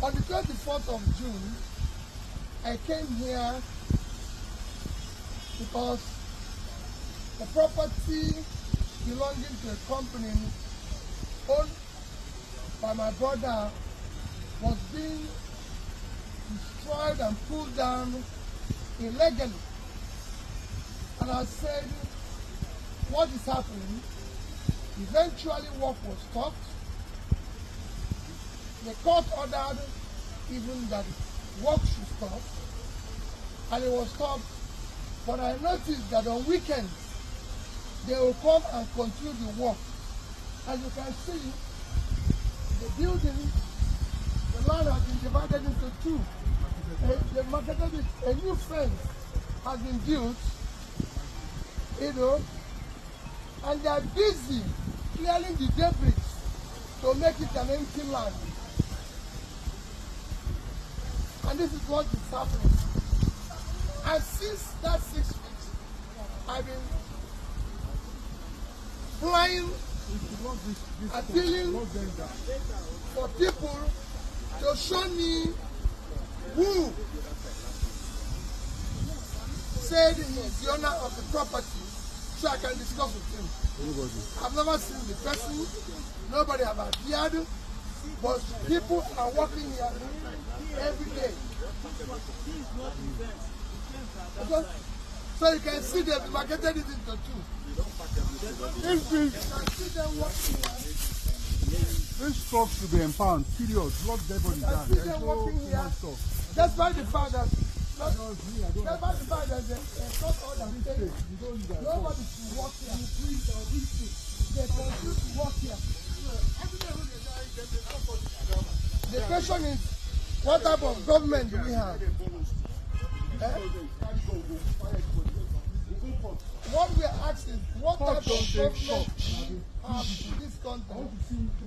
On the 24th of June, I came here because the property belonging to a company owned by my brother was being destroyed and pulled down illegally. And I said, what is happening? Eventually work was stopped. The court ordered even that work should stop, and it was stopped. But I noticed that on weekends they will come and continue the work. As you can see, the building, the land has been divided into two. A new fence has been built, and they are busy clearing the debris to make it an empty land. And this is what is happening. And since that 6 weeks, I've been flying, appealing for people to show me who said he is the owner of the property so I can discuss with him. I've never seen the person, nobody have appeared, but people are working here every day. Okay? So you can see they've marketed it into two. This stuff should be empowered, period. Lock their body down. There's no working here. That's why the fact that there's a court order saying nobody should work here. They continue to work here. The question is, what type of government do we have? What we are asking is, what type of government do we have in this country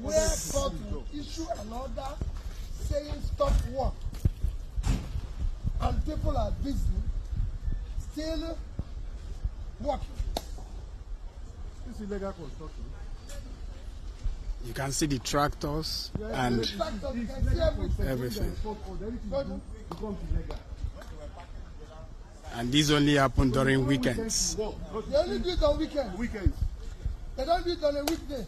where court will issue an order saying stop work and people are busy still working? This is illegal construction. You can see the tractors and everything. And these only happen during weekends. They only do it on weekends. They don't do it on a weekday.